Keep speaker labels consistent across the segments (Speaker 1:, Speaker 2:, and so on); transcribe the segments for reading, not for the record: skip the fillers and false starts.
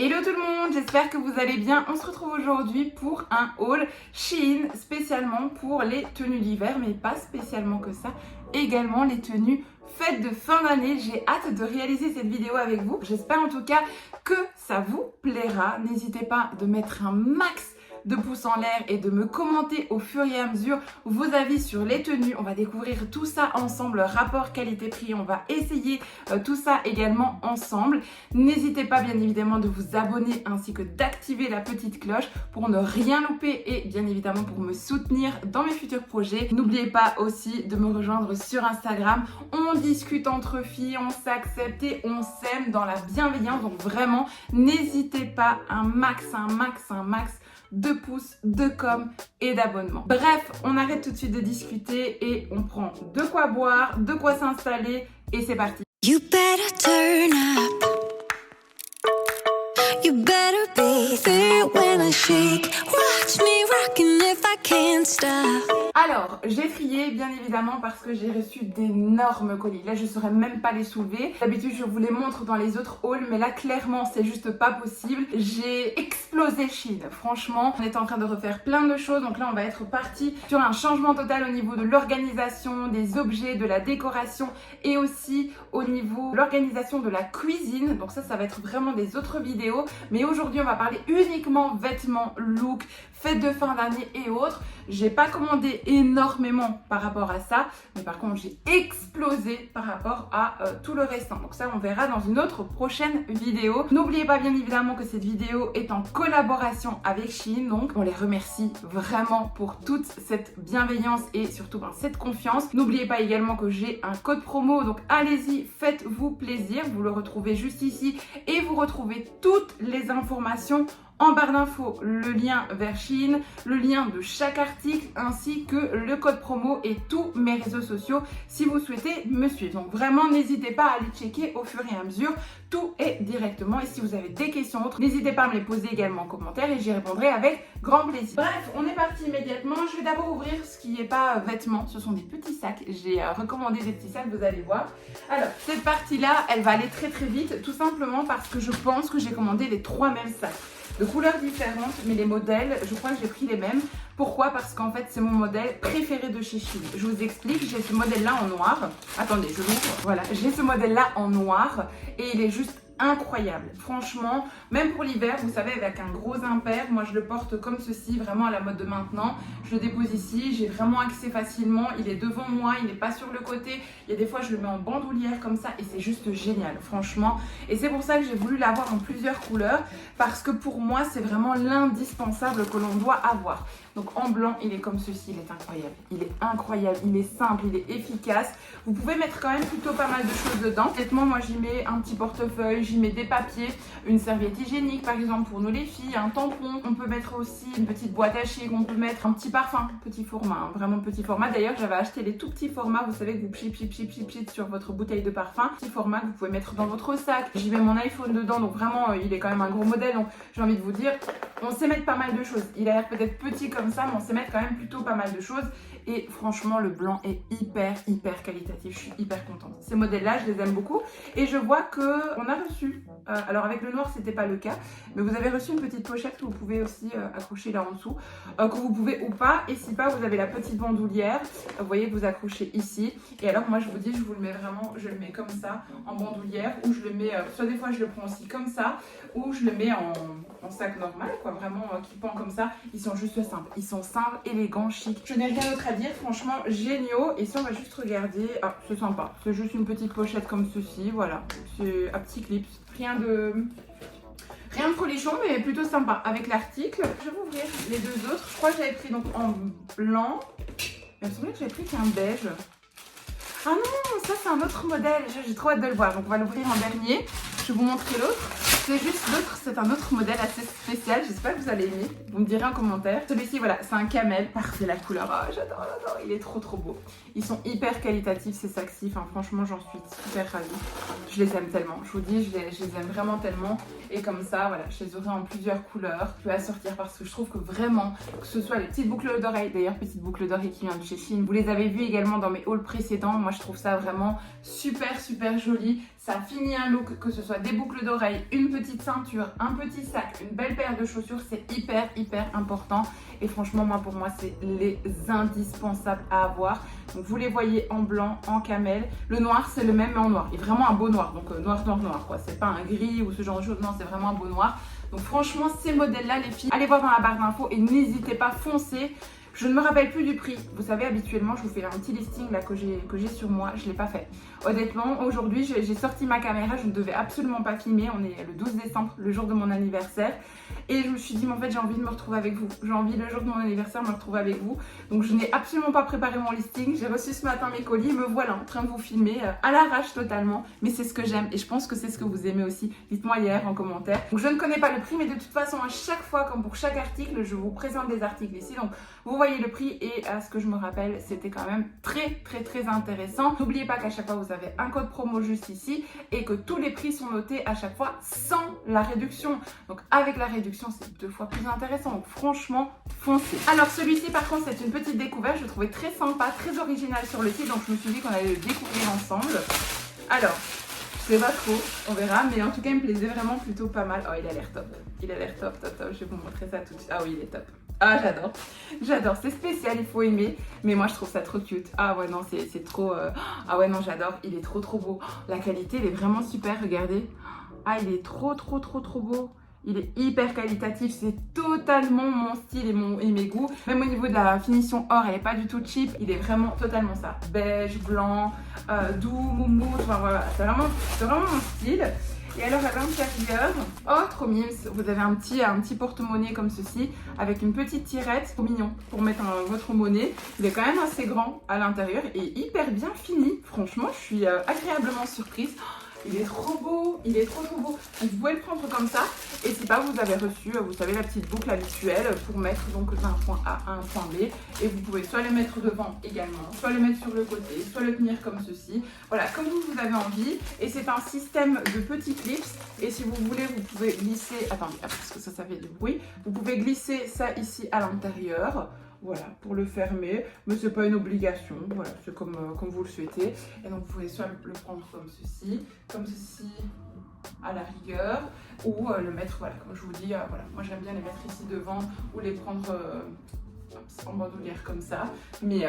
Speaker 1: Hello tout le monde, j'espère que vous allez bien. On se retrouve aujourd'hui pour un haul Shein spécialement pour les tenues d'hiver, mais pas spécialement que ça, également les tenues fêtes de fin d'année. J'ai hâte de réaliser cette vidéo avec vous. J'espère en tout cas que ça vous plaira. N'hésitez pas de mettre un max de pouces en l'air et de me commenter au fur et à mesure vos avis sur les tenues. On va découvrir tout ça ensemble, rapport qualité-prix, on va essayer tout ça également ensemble. N'hésitez pas bien évidemment de vous abonner ainsi que d'activer la petite cloche pour ne rien louper et bien évidemment pour me soutenir dans mes futurs projets. N'oubliez pas aussi de me rejoindre sur Instagram. On discute entre filles, on s'accepte et on s'aime dans la bienveillance. Donc vraiment, n'hésitez pas, un max de pouces, de com et d'abonnement. Bref, on arrête tout de suite de discuter et on prend de quoi boire, de quoi s'installer et c'est parti.
Speaker 2: You better turn up. You better be there when I shake. Watch me rockin' if I can't stop.
Speaker 1: Alors, j'ai trié bien évidemment parce que j'ai reçu d'énormes colis. Là, je ne saurais même pas les soulever. D'habitude, je vous les montre dans les autres hauls, mais là, clairement, c'est juste pas possible. J'ai explosé Shein. Franchement, on est en train de refaire plein de choses. Donc là, on va être parti sur un changement total au niveau de l'organisation, des objets, de la décoration et aussi au niveau de l'organisation de la cuisine. Donc ça va être vraiment des autres vidéos. Mais aujourd'hui, on va parler uniquement vêtements, look, fêtes de fin d'année et autres. J'ai pas commandé énormément par rapport à ça, mais par contre j'ai explosé par rapport à tout le restant. Donc ça on verra dans une autre prochaine vidéo. N'oubliez pas bien évidemment que cette vidéo est en collaboration avec Shein, donc on les remercie vraiment pour toute cette bienveillance et surtout cette confiance. N'oubliez pas également que j'ai un code promo, donc allez-y, faites-vous plaisir. Vous le retrouvez juste ici et vous retrouvez toutes les informations en barre d'infos, le lien vers Shein, le lien de chaque article ainsi que le code promo et tous mes réseaux sociaux si vous souhaitez me suivre. Donc vraiment n'hésitez pas à aller checker au fur et à mesure, tout est directement et si vous avez des questions autres, n'hésitez pas à me les poser également en commentaire et j'y répondrai avec grand plaisir. Bref, on est parti immédiatement. Je vais d'abord ouvrir ce qui n'est pas vêtements, ce sont des petits sacs. J'ai recommandé des petits sacs, vous allez voir. Alors cette partie-là, elle va aller très très vite tout simplement parce que je pense que j'ai commandé les 3 mêmes sacs. De couleurs différentes, mais les modèles, je crois que j'ai pris les mêmes. Pourquoi? Parce qu'en fait, c'est mon modèle préféré de chez Shein. Je vous explique, j'ai ce modèle-là en noir. Attendez, je l'ouvre. Voilà, j'ai ce modèle-là en noir et il est juste incroyable. Franchement, même pour l'hiver, vous savez, avec un gros impair, moi je le porte comme ceci, vraiment à la mode de maintenant. Je le dépose ici, j'ai vraiment accès facilement. Il est devant moi, il n'est pas sur le côté. Il y a des fois, je le mets en bandoulière comme ça et c'est juste génial, franchement. Et c'est pour ça que j'ai voulu l'avoir en plusieurs couleurs parce que pour moi, c'est vraiment l'indispensable que l'on doit avoir. Donc en blanc, il est comme ceci, il est incroyable. Il est incroyable, il est simple, il est efficace. Vous pouvez mettre quand même plutôt pas mal de choses dedans. Honnêtement, moi j'y mets un petit portefeuille, j'y mets des papiers, une serviette hygiénique par exemple pour nous les filles, un tampon. On peut mettre aussi une petite boîte à chic, on peut mettre un petit parfum, petit format, vraiment petit format. D'ailleurs, j'avais acheté les tout petits formats, vous savez que vous pchit sur votre bouteille de parfum. Petit format que vous pouvez mettre dans votre sac. J'y mets mon iPhone dedans, donc vraiment il est quand même un gros modèle. Donc j'ai envie de vous dire, on sait mettre pas mal de choses. Il a l'air peut-être petit comme ça, mais on sait mettre quand même plutôt pas mal de choses. Et franchement, le blanc est hyper qualitatif. Je suis hyper contente. Ces modèles-là, je les aime beaucoup. Et je vois qu'on a reçu, alors avec le noir, c'était pas le cas, mais vous avez reçu une petite pochette que vous pouvez aussi accrocher là en dessous, que vous pouvez ou pas. Et si pas, vous avez la petite bandoulière, vous voyez, que vous accrochez ici. Et alors, moi, je vous dis, je vous le mets vraiment, je le mets comme ça, en bandoulière, ou je le mets, soit des fois, je le prends aussi comme ça, ou je le mets en sac normal, quoi, vraiment, qui pend comme ça. Ils sont juste simples. Ils sont simples, élégants, chic. Je n'ai rien d'autre à dire, franchement géniaux. Et si on va juste regarder, ah c'est sympa, c'est juste une petite pochette comme ceci, voilà, c'est un petit clip, rien de folichon mais plutôt sympa avec l'article. Je vais ouvrir les deux autres. Je crois que j'avais pris donc en blanc, il me semblait que j'avais pris qu'un beige. Ah non, ça c'est un autre modèle, j'ai trop hâte de le voir, donc on va l'ouvrir en dernier. Je vais vous montrer l'autre. C'est juste l'autre, c'est un autre modèle assez spécial. J'espère que vous allez aimer. Vous me direz en commentaire. Celui-ci, voilà, c'est un camel. Parfait la couleur. Oh, j'adore. Il est trop beau. Ils sont hyper qualitatifs ces sacs-ci. Enfin, franchement, j'en suis super ravie. Je les aime tellement. Je vous dis, je les aime vraiment tellement. Et comme ça, voilà, je les aurai en plusieurs couleurs. Je peux assortir parce que je trouve que vraiment, que ce soit les petites boucles d'oreilles. D'ailleurs, petite boucle d'oreilles qui vient de chez Shein. Vous les avez vues également dans mes hauls précédents. Moi, je trouve ça vraiment super joli. Ça finit un look, que ce soit des boucles d'oreilles, une petite ceinture, un petit sac, une belle paire de chaussures, c'est hyper important. Et franchement, pour moi, c'est les indispensables à avoir. Donc vous les voyez en blanc, en camel. Le noir, c'est le même mais en noir. Et vraiment un beau noir, donc noir quoi. C'est pas un gris ou ce genre de choses, non, c'est vraiment un beau noir. Donc franchement, ces modèles-là, les filles, allez voir dans la barre d'infos et n'hésitez pas, foncez. Je ne me rappelle plus du prix. Vous savez, habituellement, je vous fais un petit listing là que j'ai sur moi. Je ne l'ai pas fait. Honnêtement, aujourd'hui, j'ai sorti ma caméra. Je ne devais absolument pas filmer. On est le 12 décembre, le jour de mon anniversaire. Et je me suis dit, mais en fait, j'ai envie de me retrouver avec vous. J'ai envie, le jour de mon anniversaire, me retrouver avec vous. Donc, je n'ai absolument pas préparé mon listing. J'ai reçu ce matin mes colis. Me voilà en train de vous filmer à l'arrache totalement. Mais c'est ce que j'aime. Et je pense que c'est ce que vous aimez aussi. Dites-moi hier en commentaire. Donc, je ne connais pas le prix. Mais de toute façon, à chaque fois, comme pour chaque article, je vous présente des articles ici. Donc, vous voyez le prix. Et à ce que je me rappelle, c'était quand même très intéressant. N'oubliez pas qu'à chaque fois, vous avez un code promo juste ici. Et que tous les prix sont notés à chaque fois sans la réduction. Donc, avec la réduction, c'est 2 fois plus intéressant. Donc franchement, foncez. Alors celui-ci par contre, c'est une petite découverte. Je le trouvais très sympa, très original sur le site. Donc je me suis dit qu'on allait le découvrir ensemble. Alors, je sais pas trop, on verra. Mais en tout cas, il me plaisait vraiment plutôt pas mal. Oh, il a l'air top. Il a l'air top. Je vais vous montrer ça tout de suite. Ah oui, il est top. Ah, j'adore, c'est spécial, il faut aimer, mais moi je trouve ça trop cute. Ah ouais, non, c'est trop... Ah ouais, non, j'adore, il est trop beau. La qualité, elle est vraiment super, regardez. Ah, il est trop beau. Il est hyper qualitatif, c'est totalement mon style et mes goûts. Même au niveau de la finition or, elle n'est pas du tout cheap. Il est vraiment totalement ça. Beige, blanc, doux, moumoute, enfin voilà, c'est vraiment mon style. Et alors à l'intérieur, oh trop mimes, vous avez un petit porte-monnaie comme ceci, avec une petite tirette, trop mignon, pour mettre votre monnaie. Il est quand même assez grand à l'intérieur et hyper bien fini. Franchement, je suis agréablement surprise. Il est trop beau, il est trop beau. Donc vous pouvez le prendre comme ça. Et si pas, vous avez reçu, vous savez, la petite boucle habituelle pour mettre donc d'un point A à un point B. Et vous pouvez soit le mettre devant également, soit le mettre sur le côté, soit le tenir comme ceci. Voilà, comme vous avez envie. Et c'est un système de petits clips. Et si vous voulez, vous pouvez glisser... Attendez, parce que ça fait du bruit. Vous pouvez glisser ça ici à l'intérieur. Voilà, pour le fermer, mais c'est pas une obligation, voilà, c'est comme vous le souhaitez. Et donc vous pouvez soit le prendre comme ceci à la rigueur, ou le mettre, voilà, comme je vous dis, voilà, moi j'aime bien les mettre ici devant, ou les prendre en bandoulière comme ça. Mais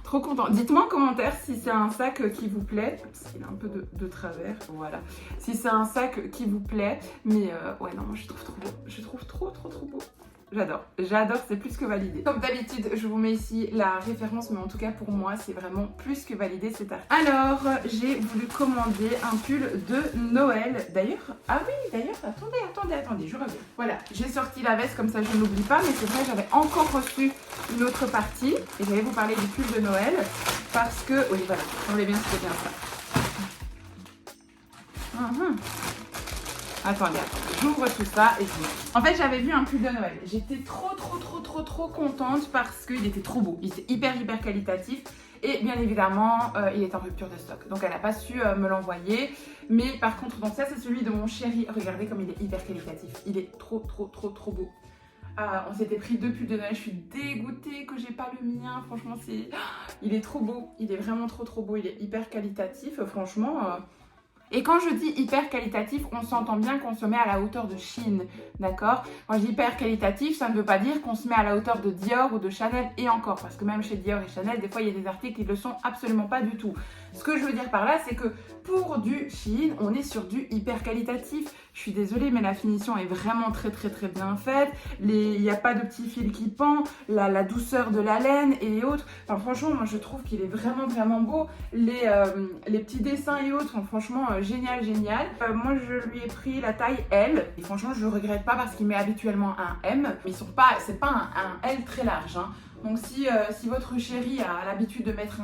Speaker 1: trop content. Dites-moi en commentaire si c'est un sac qui vous plaît, il a un peu de travers, voilà. Si c'est un sac qui vous plaît, mais ouais, non, moi je trouve trop beau, je trouve trop beau. J'adore, c'est plus que validé. Comme d'habitude, je vous mets ici la référence, mais en tout cas pour moi, c'est vraiment plus que validé cet article. Alors, j'ai voulu commander un pull de Noël. D'ailleurs, attendez, je reviens. Voilà, j'ai sorti la veste, comme ça je n'oublie pas, mais c'est vrai, j'avais encore reçu une autre partie, et j'allais vous parler du pull de Noël, parce que, oui voilà, on est bien, c'était bien ça. Attendez, j'ouvre tout ça et je... En fait, j'avais vu un pull de Noël. J'étais trop contente parce qu'il était trop beau. Il était hyper qualitatif. Et bien évidemment, il est en rupture de stock. Donc, elle n'a pas su me l'envoyer. Mais par contre, donc ça, c'est celui de mon chéri. Regardez comme il est hyper qualitatif. Il est trop beau. On s'était pris 2 pulls de Noël. Je suis dégoûtée que j'ai pas le mien. Franchement, il est trop beau. Il est vraiment trop beau. Il est hyper qualitatif. Franchement... Et quand je dis hyper qualitatif, on s'entend bien qu'on se met à la hauteur de Shein, d'accord? Quand je dis hyper qualitatif, ça ne veut pas dire qu'on se met à la hauteur de Dior ou de Chanel et encore, parce que même chez Dior et Chanel, des fois il y a des articles qui ne le sont absolument pas du tout. Ce que je veux dire par là, c'est que pour du Shein, on est sur du hyper qualitatif. Je suis désolée, mais la finition est vraiment très bien faite. Il n'y a pas de petits fils qui pendent, la douceur de la laine et autres. Enfin, franchement, moi je trouve qu'il est vraiment beau. Les petits dessins et autres sont franchement génial. Moi je lui ai pris la taille L et franchement je ne regrette pas parce qu'il met habituellement un M, mais c'est pas un L très large, hein. Donc si votre chéri a l'habitude de mettre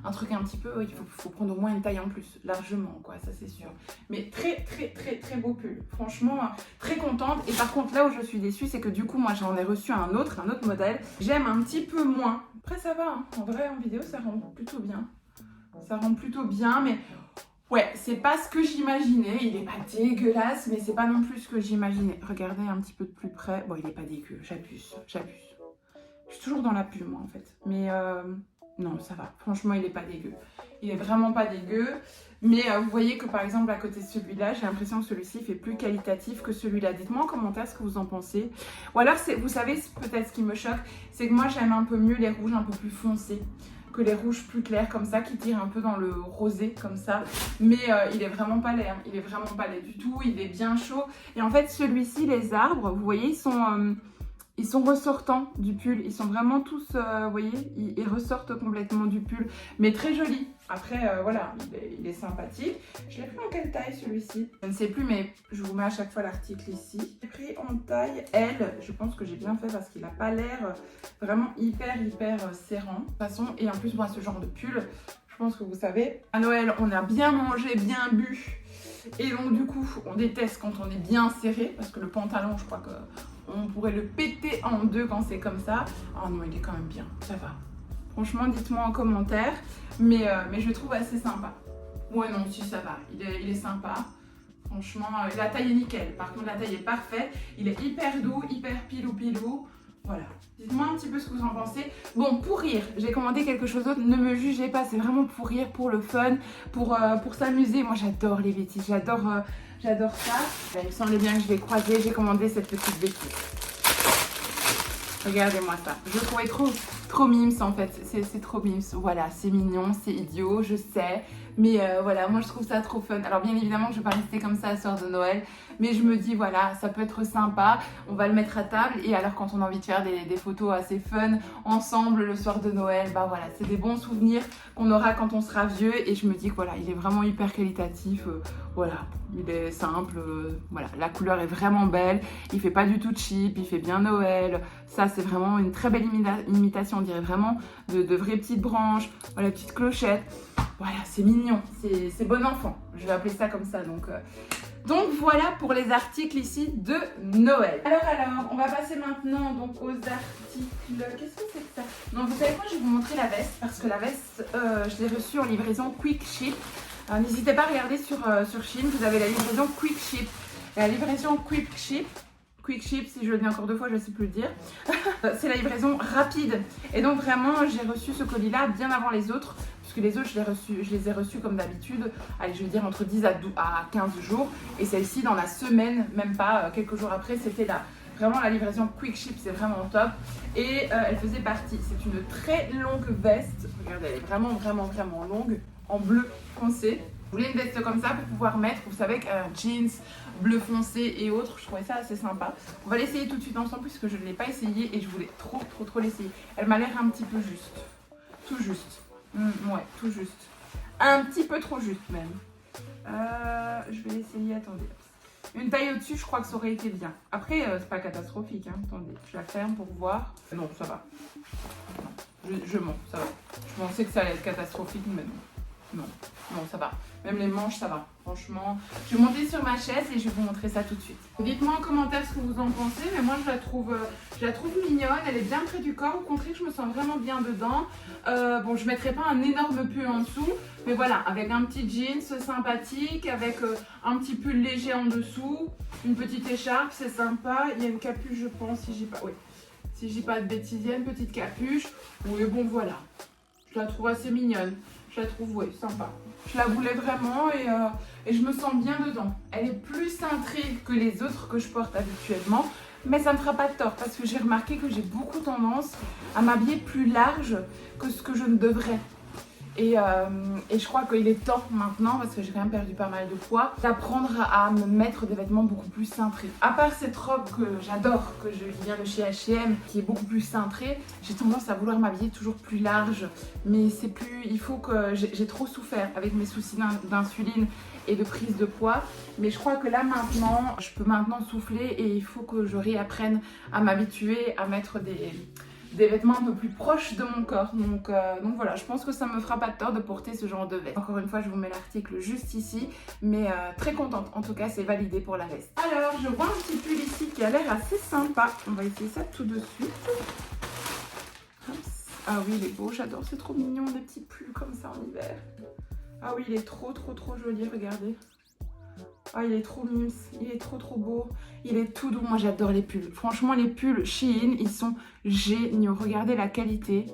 Speaker 1: un truc un petit peu, il faut prendre au moins une taille en plus, largement quoi, ça c'est sûr. Mais très beau pull, franchement très contente. Et par contre là où je suis déçue, c'est que du coup moi j'en ai reçu un autre modèle. J'aime un petit peu moins. Après ça va, hein. En vrai en vidéo ça rend plutôt bien. Mais ouais, c'est pas ce que j'imaginais. Il est pas dégueulasse, mais c'est pas non plus ce que j'imaginais. Regardez un petit peu de plus près. Bon, il est pas dégueu, j'abuse. Je suis toujours dans la pub, moi, en fait. Mais non, ça va. Franchement, il est pas dégueu. Il est vraiment pas dégueu. Mais vous voyez que par exemple à côté de celui-là, j'ai l'impression que celui-ci fait plus qualitatif que celui-là. Dites-moi en commentaire ce que vous en pensez. Ou alors, vous savez peut-être ce qui me choque, c'est que moi j'aime un peu mieux les rouges un peu plus foncés que les rouges plus clairs comme ça, qui tirent un peu dans le rosé comme ça. Mais il est vraiment pas laid, hein. Il est vraiment pas laid du tout, il est bien chaud. Et en fait celui-ci, les arbres, vous voyez, ils sont ressortants du pull. Ils sont vraiment tous, vous voyez, ils ressortent complètement du pull. Mais très joli. Après, voilà, il est sympathique. Je l'ai pris en quelle taille celui-ci? Je ne sais plus, mais je vous mets à chaque fois l'article ici. J'ai pris en taille L. Je pense que j'ai bien fait parce qu'il n'a pas l'air vraiment hyper serrant. De toute façon, et en plus, moi, ce genre de pull, je pense que vous savez, à Noël, on a bien mangé, bien bu. Et donc, du coup, on déteste quand on est bien serré. Parce que le pantalon, je crois que on pourrait le péter en deux quand c'est comme ça. Oh non, il est quand même bien, ça va. Franchement, dites-moi en commentaire. Mais je le trouve assez sympa. Ouais, non, si, ça va. Il est sympa. Franchement, la taille est nickel. Par contre, la taille est parfaite. Il est hyper doux, hyper pilou. Voilà. Dites-moi un petit peu ce que vous en pensez. Bon, pour rire, j'ai commandé quelque chose d'autre. Ne me jugez pas, c'est vraiment pour rire, pour le fun, pour s'amuser. Moi, j'adore les bêtises. J'adore ça. Il me semblait bien que je l'ai croisé. J'ai commandé cette petite bêtise. Regardez-moi ça. Je le trouvais trop mimes en fait. C'est trop mimes. Voilà, c'est mignon, c'est idiot, je sais. Mais voilà, moi je trouve ça trop fun. Alors bien évidemment que je ne vais pas rester comme ça à soir de Noël. Mais je me dis voilà, ça peut être sympa. On va le mettre à table. Et alors quand on a envie de faire des photos assez fun ensemble le soir de Noël, bah voilà, c'est des bons souvenirs qu'on aura quand on sera vieux. Et je me dis que voilà, il est vraiment hyper qualitatif. Voilà, il est simple. Voilà, la couleur est vraiment belle. Il fait pas du tout cheap, il fait bien Noël. Ça c'est vraiment une très belle imitation. On dirait vraiment de vraies petites branches. Voilà, petites clochettes. Voilà, c'est mignon, c'est bon enfant. Je vais appeler ça comme ça. Donc voilà pour les articles ici de Noël. Alors, on va passer maintenant donc aux articles. Qu'est-ce que c'est que ça? Non, vous savez quoi, je vais vous montrer la veste. Parce que la veste, je l'ai reçue en livraison Quick Ship. N'hésitez pas à regarder sur Shein, vous avez la livraison Quick Ship. La livraison Quick Ship, si je le dis encore deux fois, je ne sais plus le dire. C'est la livraison rapide. Et donc vraiment, j'ai reçu ce colis-là bien avant les autres. Puisque les autres, je les ai reçus comme d'habitude. Allez, je vais dire entre 10 à 15 jours. Et celle-ci, dans la semaine, même pas quelques jours après, c'était là. Vraiment, la livraison Quick Ship, c'est vraiment top. Et elle faisait partie. C'est une très longue veste. Regardez, elle est vraiment longue. En bleu foncé. Je voulais une veste comme ça pour pouvoir mettre, vous savez, un jeans bleu foncé et autres. Je trouvais ça assez sympa. On va l'essayer tout de suite ensemble puisque je ne l'ai pas essayé et je voulais trop l'essayer. Elle m'a l'air un petit peu juste. Tout juste. Ouais, tout juste. Un petit peu trop juste même. Je vais l'essayer, attendez. Une taille au-dessus, je crois que ça aurait été bien. Après, c'est pas catastrophique. Hein. Attendez, je la ferme pour voir. Non, ça va. Je mens, ça va. Je pensais que ça allait être catastrophique, mais non. Non, ça va. Même les manches, ça va. Franchement, je vais monter sur ma chaise et je vais vous montrer ça tout de suite. Dites-moi en commentaire ce que vous en pensez, mais moi je la trouve mignonne. Elle est bien près du corps. Au contraire, je me sens vraiment bien dedans. Bon, je ne mettrai pas un énorme pull en dessous, mais voilà, avec un petit jeans sympathique, avec un petit pull léger en dessous, une petite écharpe, c'est sympa. Il y a une capuche, je pense, si j'ai pas de bêtises, il y a une petite capuche. Oui, bon, voilà. Je la trouve assez mignonne. Je la trouve, ouais, sympa. Je la voulais vraiment et je me sens bien dedans. Elle est plus cintrée que les autres que je porte habituellement. Mais ça ne me fera pas de tort parce que j'ai remarqué que j'ai beaucoup tendance à m'habiller plus large que ce que je ne devrais. Et je crois qu'il est temps maintenant, parce que j'ai quand même perdu pas mal de poids, d'apprendre à me mettre des vêtements beaucoup plus cintrés. À part cette robe que j'adore, qui vient de chez H&M, qui est beaucoup plus cintrée, j'ai tendance à vouloir m'habiller toujours plus large. Mais c'est plus... il faut que... J'ai trop souffert avec mes soucis d'insuline et de prise de poids. Mais je crois que là maintenant, je peux maintenant souffler et il faut que je réapprenne à m'habituer à mettre des vêtements un peu plus proches de mon corps. Donc voilà, je pense que ça me fera pas de tort de porter ce genre de veste. Encore une fois, je vous mets l'article juste ici, mais très contente. En tout cas, c'est validé pour la veste. Alors, je vois un petit pull ici qui a l'air assez sympa. On va essayer ça tout de suite. Ah oui, il est beau, j'adore, c'est trop mignon, des petits pulls comme ça en hiver. Ah oui, il est trop joli, regardez. Ah, il est trop mignon, il est trop beau, il est tout doux. Moi, j'adore les pulls. Franchement, les pulls Shein, ils sont géniaux. Regardez la qualité,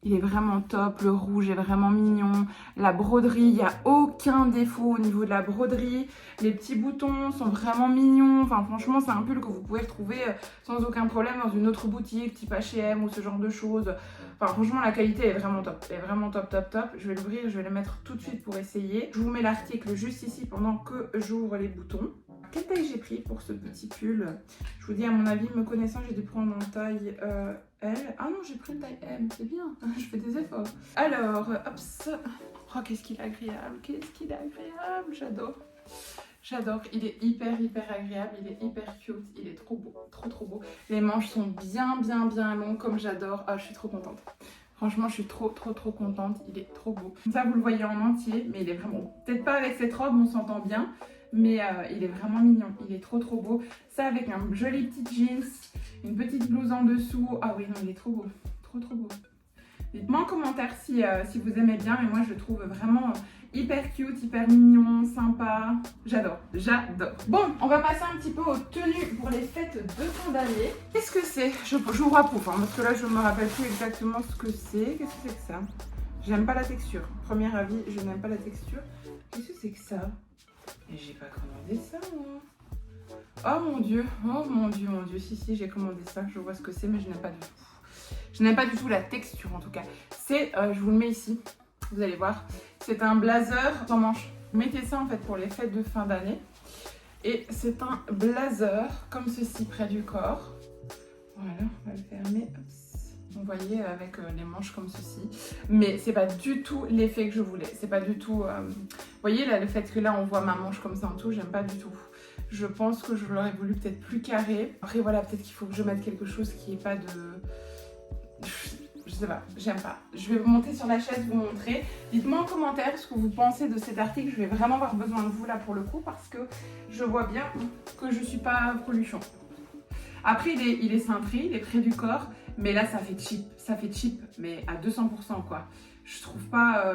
Speaker 1: Il est vraiment top, le rouge est vraiment mignon. La broderie, il n'y a aucun défaut au niveau de la broderie. Les petits boutons sont vraiment mignons. Enfin, franchement, c'est un pull que vous pouvez retrouver sans aucun problème dans une autre boutique, type H&M ou ce genre de choses. Enfin, franchement, la qualité est vraiment top. Elle est vraiment top, top, top. Je vais l'ouvrir, je vais le mettre tout de suite pour essayer. Je vous mets l'article juste ici pendant que j'ouvre les boutons. Quelle taille j'ai pris pour ce petit pull? Je vous dis, à mon avis, me connaissant, j'ai dû prendre en taille L. Ah non, j'ai pris une taille M, c'est bien, je fais des efforts. Alors, hop, oh, qu'est-ce qu'il est agréable, qu'est-ce qu'il est agréable, j'adore. J'adore, il est hyper agréable, il est hyper cute, il est trop beau, trop beau. Les manches sont bien longues comme j'adore. Ah, je suis trop contente. Franchement, je suis trop contente, il est trop beau. Ça, vous le voyez en entier, mais il est vraiment... Peut-être pas avec cette robe, on s'entend bien, mais il est vraiment mignon, il est trop beau. Ça avec un joli petit jeans, une petite blouse en dessous. Ah oui, non, il est trop beau, trop beau. Dites-moi en commentaire si vous aimez bien, mais moi je le trouve vraiment hyper cute, hyper mignon, sympa. J'adore. Bon, on va passer un petit peu aux tenues pour les fêtes de fin d'année. Qu'est-ce que c'est? J'ouvre à pouf, hein, parce que là je me rappelle plus exactement ce que c'est. Qu'est-ce que c'est que ça? J'aime pas la texture. Premier avis, je n'aime pas la texture. Qu'est-ce que c'est que ça? Et j'ai pas commandé ça, moi. Oh mon dieu, si, j'ai commandé ça. Je vois ce que c'est, mais je n'aime pas du tout. Je n'aime pas du tout la texture, en tout cas. C'est, je vous le mets ici, vous allez voir. C'est un blazer sans manches. Mettez ça, en fait, pour les fêtes de fin d'année. Et c'est un blazer, comme ceci, près du corps. Voilà, on va le fermer. Vous voyez, avec les manches comme ceci. Mais c'est pas du tout l'effet que je voulais. C'est pas du tout... Vous voyez, là, le fait que là, on voit ma manche comme ça en tout, j'aime pas du tout. Je pense que je l'aurais voulu peut-être plus carré. Après, voilà, peut-être qu'il faut que je mette quelque chose qui n'est pas de... Je sais pas, j'aime pas. Je vais vous monter sur la chaise, vous montrer. Dites-moi en commentaire ce que vous pensez de cet article. Je vais vraiment avoir besoin de vous là pour le coup parce que je vois bien que je suis pas Coluchon. Après, il est cintré, il est près du corps, mais là, ça fait cheap, mais à 200% quoi. Je trouve pas...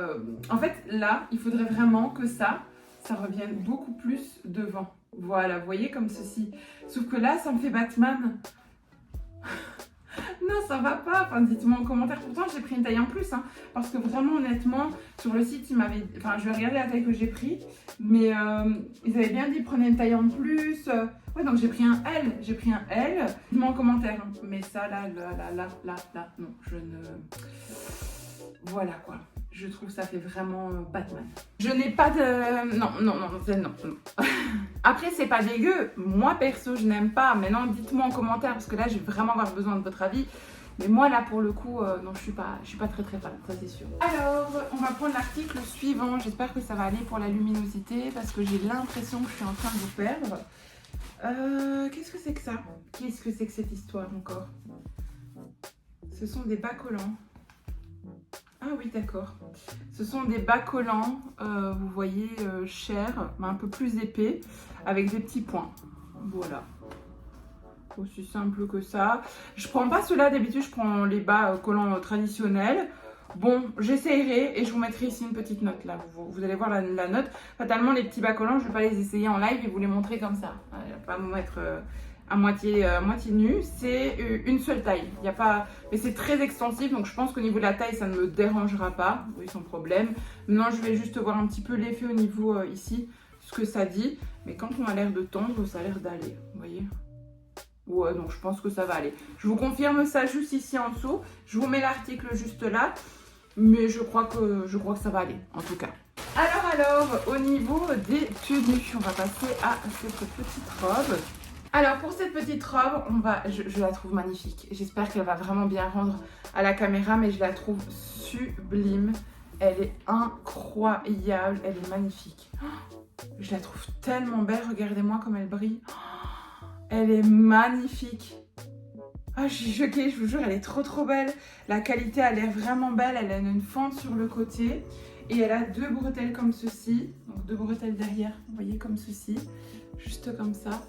Speaker 1: En fait, là, il faudrait vraiment que ça revienne beaucoup plus devant. Voilà, vous voyez, comme ceci. Sauf que là, ça me fait Batman. Non, ça va pas. Enfin, dites-moi en commentaire. Pourtant, j'ai pris une taille en plus. Hein, parce que vraiment, honnêtement, sur le site, ils m'avaient... Enfin, je vais regarder la taille que j'ai pris. Mais ils avaient bien dit, prenez une taille en plus. Ouais, donc j'ai pris un L. Dites-moi en commentaire. Hein. Mais ça, là, non, je ne... Voilà, quoi. Je trouve que ça fait vraiment Batman. Je n'ai pas de... Non. Après, c'est pas dégueu. Moi, perso, je n'aime pas. Maintenant, dites-moi en commentaire, parce que là, je vais vraiment avoir besoin de votre avis. Mais moi, là, pour le coup, non, je suis pas très fan, ça c'est sûr. Alors, on va prendre l'article suivant. J'espère que ça va aller pour la luminosité, parce que j'ai l'impression que je suis en train de vous perdre. Qu'est-ce que c'est que ça? Qu'est-ce que c'est que cette histoire, encore? Ce sont des bas collants. Ah oui, d'accord. Ce sont des bas collants, vous voyez, chers, mais un peu plus épais, avec des petits points. Voilà. Aussi simple que ça. Je prends pas ceux-là d'habitude, je prends les bas collants traditionnels. Bon, j'essayerai et je vous mettrai ici une petite note là. Vous allez voir la note. Fatalement, les petits bas collants, je ne vais pas les essayer en live et vous les montrer comme ça. Je ne vais pas vous mettre... à moitié nu, c'est une seule taille. Il y a pas, mais c'est très extensif, donc je pense qu'au niveau de la taille, ça ne me dérangera pas, oui, sans problème. Maintenant, je vais juste voir un petit peu l'effet au niveau ici, ce que ça dit. Mais quand on a l'air de tendre, ça a l'air d'aller, vous voyez. Ouais, donc je pense que ça va aller. Je vous confirme ça juste ici en dessous. Je vous mets l'article juste là, mais je crois que ça va aller, en tout cas. Alors, au niveau des tenues, on va passer à cette petite robe. Alors pour cette petite robe, je la trouve magnifique. J'espère qu'elle va vraiment bien rendre à la caméra, mais je la trouve sublime. Elle est incroyable, elle est magnifique. Je la trouve tellement belle, regardez-moi comme elle brille. Elle est magnifique. Ah, je suis choquée, je vous jure, elle est trop belle. La qualité a l'air vraiment belle, elle a une fente sur le côté. Et elle a deux bretelles comme ceci. Donc deux bretelles derrière, vous voyez, comme ceci. Juste comme ça.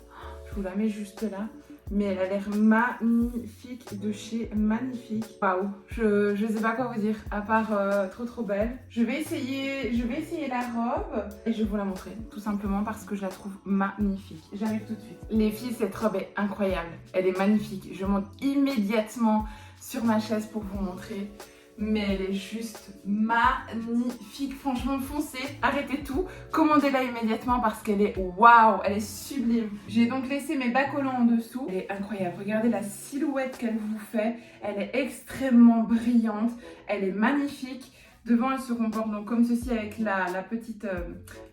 Speaker 1: Je vous la mets juste là. Mais elle a l'air magnifique, de chez Magnifique. Waouh, je sais pas quoi vous dire, à part trop belle. Je vais essayer la robe et je vais vous la montrer, tout simplement parce que je la trouve magnifique. J'arrive tout de suite. Les filles, cette robe est incroyable, elle est magnifique. Je monte immédiatement sur ma chaise pour vous montrer. mais elle est juste magnifique. Franchement, foncez, arrêtez tout, commandez-la immédiatement parce qu'elle est waouh, elle est sublime. J'ai donc laissé mes bas collants en dessous. Elle est incroyable, regardez la silhouette qu'elle vous fait, elle est extrêmement brillante, elle est magnifique. Devant, elle se comporte donc comme ceci avec la petite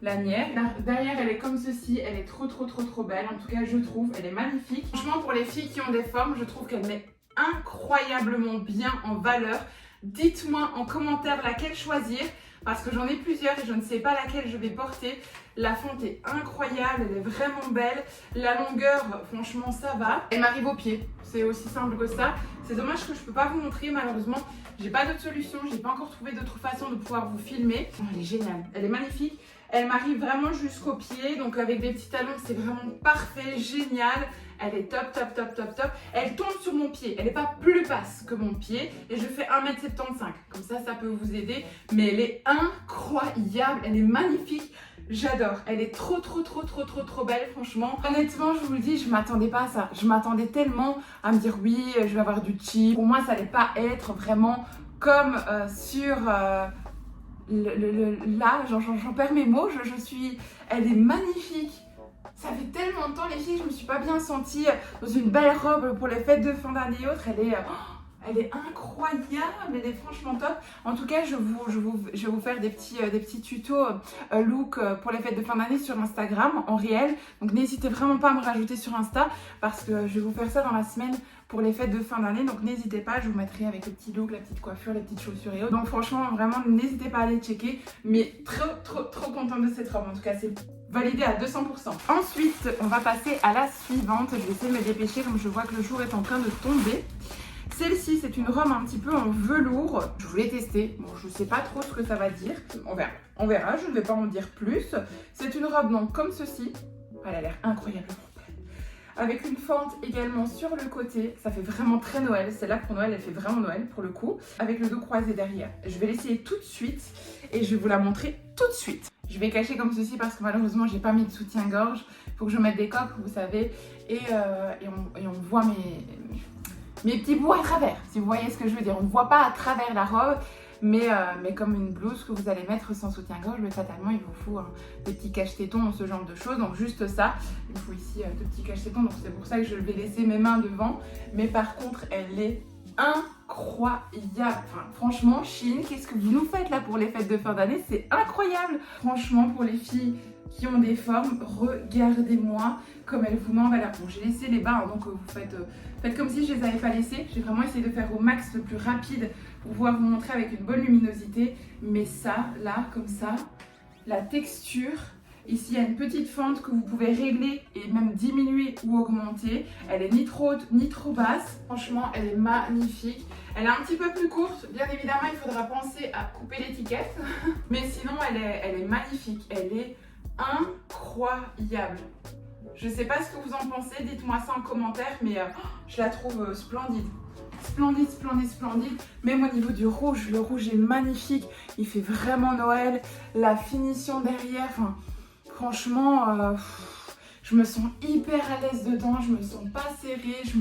Speaker 1: lanière. Derrière, elle est comme ceci. Elle est trop belle. En tout cas, je trouve. Elle est magnifique. Franchement, pour les filles qui ont des formes, je trouve qu'elle met incroyablement bien en valeur. Dites-moi en commentaire laquelle choisir. Parce que j'en ai plusieurs et je ne sais pas laquelle je vais porter. La fonte est incroyable. Elle est vraiment belle. La longueur, franchement, ça va. Elle m'arrive aux pieds. C'est aussi simple que ça. C'est dommage que je ne peux pas vous montrer, malheureusement. J'ai pas d'autre solution, j'ai pas encore trouvé d'autre façon de pouvoir vous filmer. Oh, elle est géniale, elle est magnifique. Elle m'arrive vraiment jusqu'aux pieds, donc avec des petits talons, c'est vraiment parfait, génial. Elle est top. Elle tombe sur mon pied, elle n'est pas plus basse que mon pied et je fais 1m75. Comme ça peut vous aider. Mais elle est incroyable, elle est magnifique. J'adore, elle est trop belle, franchement. Honnêtement, je vous le dis, je m'attendais pas à ça. Je m'attendais tellement à me dire oui, je vais avoir du cheap. Pour moi, ça allait pas être vraiment comme sur là, j'en perds mes mots. Elle est magnifique. Ça fait tellement de temps, les filles, je me suis pas bien sentie dans une belle robe pour les fêtes de fin d'année et autres. Elle est incroyable, elle est franchement top. En tout cas, je vais vous faire des petits tutos look pour les fêtes de fin d'année sur Instagram en réel. Donc n'hésitez vraiment pas à me rajouter sur Insta parce que je vais vous faire ça dans la semaine pour les fêtes de fin d'année. Donc n'hésitez pas, je vous mettrai avec le petit look, la petite coiffure, les petites chaussures et autres. Donc franchement, vraiment, n'hésitez pas à aller checker. Mais trop contente de cette robe. En tout cas, c'est validé à 200%. Ensuite, on va passer à la suivante. Je vais essayer de me dépêcher comme je vois que le jour est en train de tomber. Celle-ci, c'est une robe un petit peu en velours. Je voulais tester. Bon, je ne sais pas trop ce que ça va dire. On verra. Je ne vais pas en dire plus. C'est une robe donc comme ceci. Elle a l'air incroyablement belle. Avec une fente également sur le côté. Ça fait vraiment très Noël. Celle-là pour Noël, elle fait vraiment Noël pour le coup. Avec le dos croisé derrière. Je vais l'essayer tout de suite et je vais vous la montrer tout de suite. Je vais cacher comme ceci parce que malheureusement, j'ai pas mis de soutien-gorge. Il faut que je mette des coques, vous savez. Et on voit mes petits bouts à travers, si vous voyez ce que je veux dire. On ne voit pas à travers la robe, mais comme une blouse que vous allez mettre sans soutien-gorge, mais fatalement, il vous faut des petits cache-tétons, ce genre de choses. Donc juste ça, il me faut ici deux petits cache-tétons. Donc c'est pour ça que je vais laisser mes mains devant. Mais par contre, elle est incroyable. Enfin, franchement, Shein, qu'est-ce que vous nous faites là pour les fêtes de fin d'année? C'est incroyable. Franchement, pour les filles qui ont des formes, regardez-moi comme elle vous met en valeur. Bon, j'ai laissé les bas, hein, donc vous faites comme si je les avais pas laissés. J'ai vraiment essayé de faire au max le plus rapide pour pouvoir vous montrer avec une bonne luminosité. Mais ça, là, comme ça, la texture, ici il y a une petite fente que vous pouvez régler et même diminuer ou augmenter. Elle est ni trop haute ni trop basse. Franchement, elle est magnifique. Elle est un petit peu plus courte. Bien évidemment, il faudra penser à couper l'étiquette. Mais sinon, elle est magnifique. Elle est incroyable. Je sais pas ce que vous en pensez, dites-moi ça en commentaire, mais je la trouve splendide. Splendide. Même au niveau du rouge, le rouge est magnifique. Il fait vraiment Noël. La finition derrière, enfin, franchement, je me sens hyper à l'aise dedans. Je me sens pas serrée, je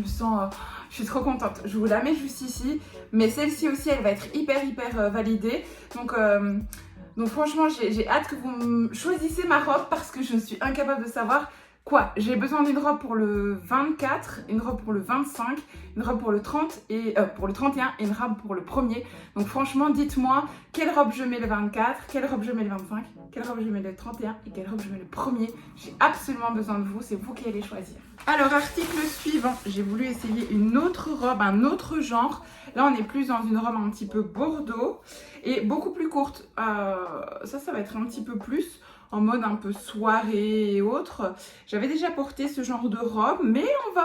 Speaker 1: suis trop contente. Je vous la mets juste ici, mais celle-ci aussi, elle va être hyper validée. Donc franchement, j'ai hâte que vous choisissez ma robe parce que je suis incapable de savoir quoi. J'ai besoin d'une robe pour le 24, une robe pour le 25, une robe pour le 30 et pour le 31 et une robe pour le 1er. Donc franchement, dites-moi quelle robe je mets le 24, quelle robe je mets le 25, quelle robe je mets le 31 et quelle robe je mets le 1er. J'ai absolument besoin de vous, c'est vous qui allez choisir. Alors, article suivant, j'ai voulu essayer une autre robe, un autre genre. Là, on est plus dans une robe un petit peu bordeaux et beaucoup plus courte. Ça va être un petit peu plus en mode un peu soirée et autres. J'avais déjà porté ce genre de robe, mais on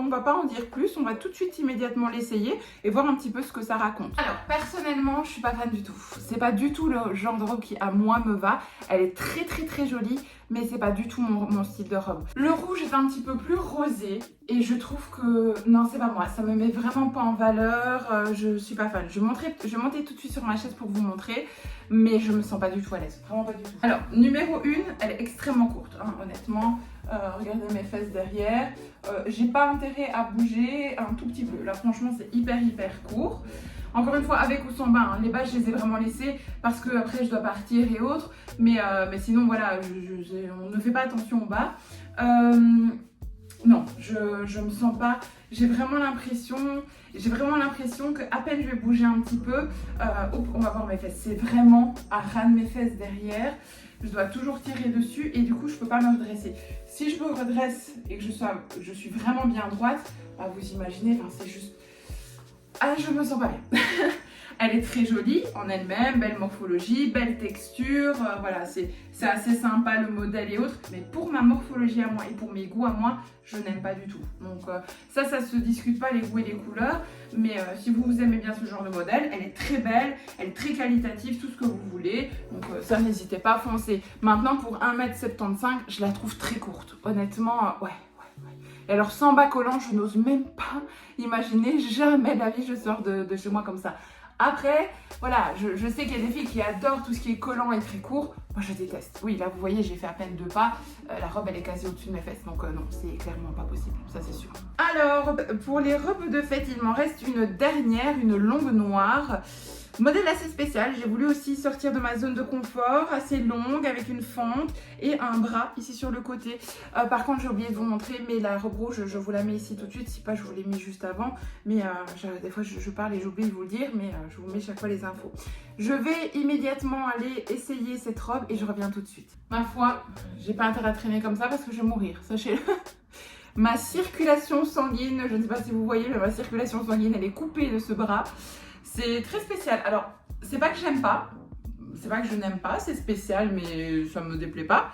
Speaker 1: va pas en dire plus. On va tout de suite immédiatement l'essayer et voir un petit peu ce que ça raconte. Alors, personnellement, je suis pas fan du tout. C'est pas du tout le genre de robe qui, à moi, me va. Elle est très jolie, mais c'est pas du tout mon style de robe. Le rouge est un petit peu plus rosé et je trouve que non, c'est pas moi, ça me met vraiment pas en valeur. Je suis pas fan. Je vais monter tout de suite sur ma chaise pour vous montrer, mais je me sens pas du tout à l'aise, vraiment pas du tout. Alors, numéro 1, elle est extrêmement courte, hein, honnêtement. Regardez mes fesses derrière. J'ai pas intérêt à bouger un tout petit peu. Là, franchement, c'est hyper court. Encore une fois, avec ou sans bas, hein. Les bas, je les ai vraiment laissés parce que après je dois partir et autres. Mais sinon, voilà, on ne fait pas attention aux bas. Non, je me sens pas. J'ai vraiment l'impression qu'à peine je vais bouger un petit peu, on va voir mes fesses. C'est vraiment à ras de mes fesses derrière. Je dois toujours tirer dessus et du coup, je peux pas me redresser. Si je me redresse et que je suis vraiment bien droite, bah, vous imaginez, enfin, c'est juste... Ah, je me sens pas bien. Elle est très jolie en elle-même, belle morphologie, belle texture, voilà, c'est assez sympa le modèle et autres. Mais pour ma morphologie à moi et pour mes goûts à moi, je n'aime pas du tout. Donc ça se discute pas les goûts et les couleurs. Mais si vous aimez bien ce genre de modèle, elle est très belle, elle est très qualitative, tout ce que vous voulez. Donc ça, n'hésitez pas à foncer. Maintenant, pour 1m75, je la trouve très courte. Honnêtement, ouais. Et alors sans bas collant, je n'ose même pas imaginer, jamais de la vie je sors de chez moi comme ça. Après, voilà, je sais qu'il y a des filles qui adorent tout ce qui est collant et très court. Moi, je déteste. Oui, là, vous voyez, j'ai fait à peine 2 pas. La robe, elle est quasi au-dessus de mes fesses. Donc, non, c'est clairement pas possible. Ça, c'est sûr. Alors, pour les robes de fête, il m'en reste une dernière, une longue noire. Modèle assez spécial. J'ai voulu aussi sortir de ma zone de confort, assez longue, avec une fente et un bras ici sur le côté. Par contre, j'ai oublié de vous montrer, mais la robe rouge, je vous la mets ici tout de suite. Si pas, je vous l'ai mis juste avant. Mais des fois, je parle et j'oublie de vous le dire, mais je vous mets chaque fois les infos. Je vais immédiatement aller essayer cette robe et je reviens tout de suite. Ma foi, j'ai pas intérêt à traîner comme ça parce que je vais mourir, sachez-le. Ma circulation sanguine, je ne sais pas si vous voyez, mais ma circulation sanguine, elle est coupée de ce bras. C'est très spécial. Alors, c'est pas que j'aime pas, c'est pas que je n'aime pas, c'est spécial, mais ça me déplaît pas.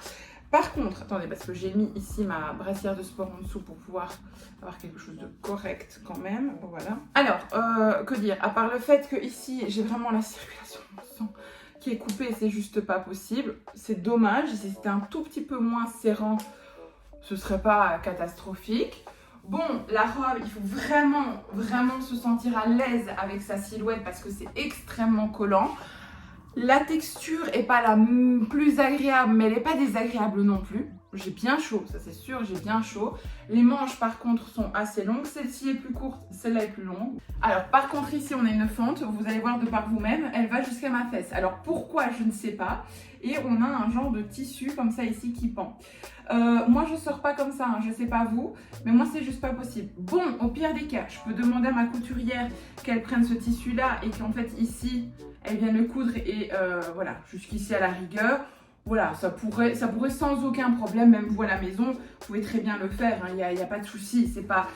Speaker 1: Par contre, attendez, parce que j'ai mis ici ma brassière de sport en dessous pour pouvoir avoir quelque chose de correct quand même. Voilà. Alors, que dire? À part le fait que ici, j'ai vraiment la circulation de sang qui est coupée, c'est juste pas possible. C'est dommage. Si c'était un tout petit peu moins serrant, ce serait pas catastrophique. Bon, la robe, il faut vraiment se sentir à l'aise avec sa silhouette parce que c'est extrêmement collant. La texture est pas la plus agréable, mais elle n'est pas désagréable non plus. J'ai bien chaud, ça c'est sûr, j'ai bien chaud. Les manches par contre sont assez longues, celle-ci est plus courte, celle-là est plus longue. Alors par contre ici on a une fente, vous allez voir de par vous-même, elle va jusqu'à ma fesse. Alors pourquoi je ne sais pas. Et on a un genre de tissu comme ça ici qui pend. Moi je sors pas comme ça, hein, je sais pas vous, mais moi c'est juste pas possible. Bon, au pire des cas, je peux demander à ma couturière qu'elle prenne ce tissu là et qu'en fait ici elle vient le coudre et voilà, jusqu'ici à la rigueur. Voilà, ça pourrait sans aucun problème, même vous à la maison, vous pouvez très bien le faire, il n'y a pas de souci, c'est pas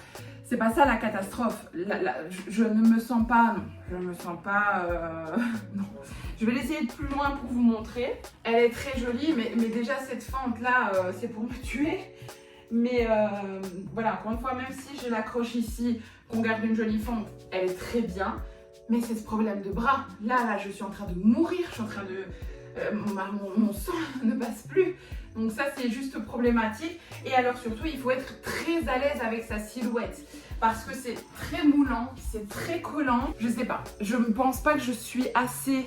Speaker 1: ça la catastrophe. Je ne me sens pas, non, je ne me sens pas, non. Je vais l'essayer de plus loin pour vous montrer. Elle est très jolie, mais déjà cette fente là, c'est pour me tuer. Mais voilà, encore une fois, même si je l'accroche ici, qu'on garde une jolie fente, elle est très bien. Mais c'est ce problème de bras. Là, je suis en train de mourir, je suis en train de... mon sang ne passe plus. Donc ça, c'est juste problématique. Et alors surtout, il faut être très à l'aise avec sa silhouette. Parce que c'est très moulant, c'est très collant. Je sais pas, je ne pense pas que je suis assez...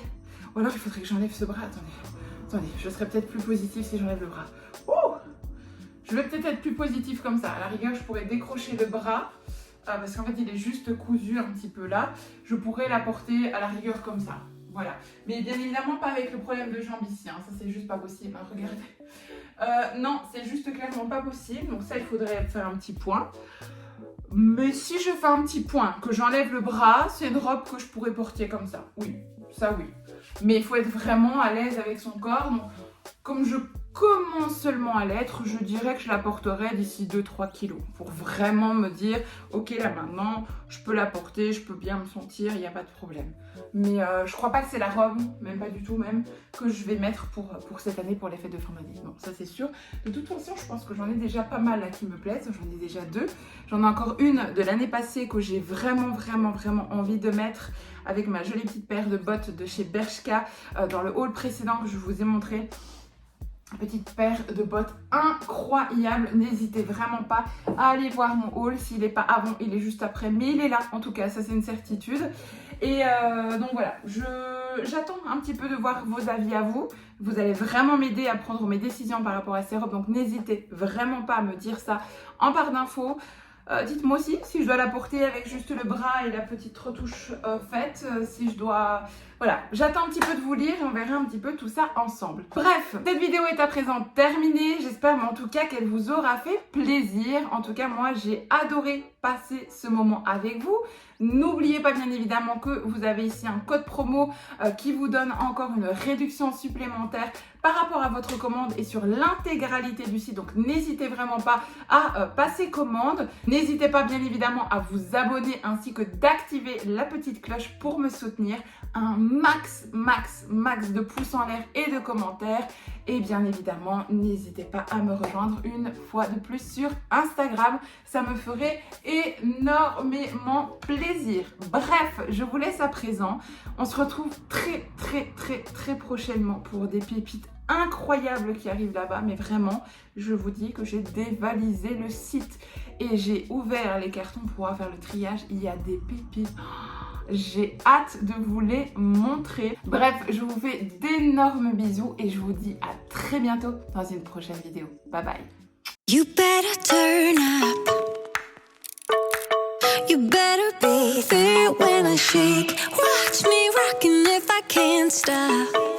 Speaker 1: Ou alors, il faudrait que j'enlève ce bras. Attendez, je serais peut-être plus positive si j'enlève le bras. Oh, je vais peut-être être plus positive comme ça. À la rigueur, je pourrais décrocher le bras. Parce qu'en fait, il est juste cousu un petit peu là. Je pourrais la porter à la rigueur comme ça. Voilà. Mais bien évidemment, pas avec le problème de jambe ici. Hein. Ça, c'est juste pas possible. Hein. Regardez. Non, c'est juste clairement pas possible. Donc ça, il faudrait faire un petit point. Mais si je fais un petit point, que j'enlève le bras, c'est une robe que je pourrais porter comme ça. Oui, ça oui. Mais il faut être vraiment à l'aise avec son corps. Donc, comme je commence seulement à l'être, je dirais que je la porterai d'ici 2-3 kilos. Pour vraiment me dire, ok là maintenant, je peux la porter, je peux bien me sentir, il n'y a pas de problème. Mais je crois pas que c'est la robe, même pas du tout même, que je vais mettre pour cette année pour les fêtes de fin d'année. Non, ça c'est sûr. De toute façon, je pense que j'en ai déjà pas mal là qui me plaisent. J'en ai déjà 2. J'en ai encore une de l'année passée que j'ai vraiment envie de mettre avec ma jolie petite paire de bottes de chez Bershka dans le haul précédent que je vous ai montré. Petite paire de bottes incroyable, n'hésitez vraiment pas à aller voir mon haul, s'il n'est pas avant, il est juste après, mais il est là en tout cas, ça c'est une certitude. Et donc voilà, j'attends un petit peu de voir vos avis à vous, vous allez vraiment m'aider à prendre mes décisions par rapport à ces robes, donc n'hésitez vraiment pas à me dire ça en barre d'infos. Dites-moi aussi si je dois la porter avec juste le bras et la petite retouche faite, si je dois... Voilà, j'attends un petit peu de vous lire et on verra un petit peu tout ça ensemble. Bref, cette vidéo est à présent terminée. J'espère en tout cas qu'elle vous aura fait plaisir. En tout cas, moi, j'ai adoré passer ce moment avec vous. N'oubliez pas bien évidemment que vous avez ici un code promo qui vous donne encore une réduction supplémentaire par rapport à votre commande et sur l'intégralité du site. Donc n'hésitez vraiment pas à passer commande. N'hésitez pas bien évidemment à vous abonner ainsi que d'activer la petite cloche pour me soutenir. Un max de pouces en l'air et de commentaires. Et bien évidemment, n'hésitez pas à me rejoindre une fois de plus sur Instagram. Ça me ferait énormément plaisir. Bref, je vous laisse à présent. On se retrouve très prochainement pour des pépites incroyables qui arrivent là-bas. Mais vraiment, je vous dis que j'ai dévalisé le site et j'ai ouvert les cartons pour pouvoir faire le triage. Il y a des pépites. J'ai hâte de vous les montrer. Bref, je vous fais d'énormes bisous et je vous dis à très bientôt dans une prochaine vidéo. Bye bye.
Speaker 2: You better turn up. You better be there when I shake. Watch me rocking if I can't stop.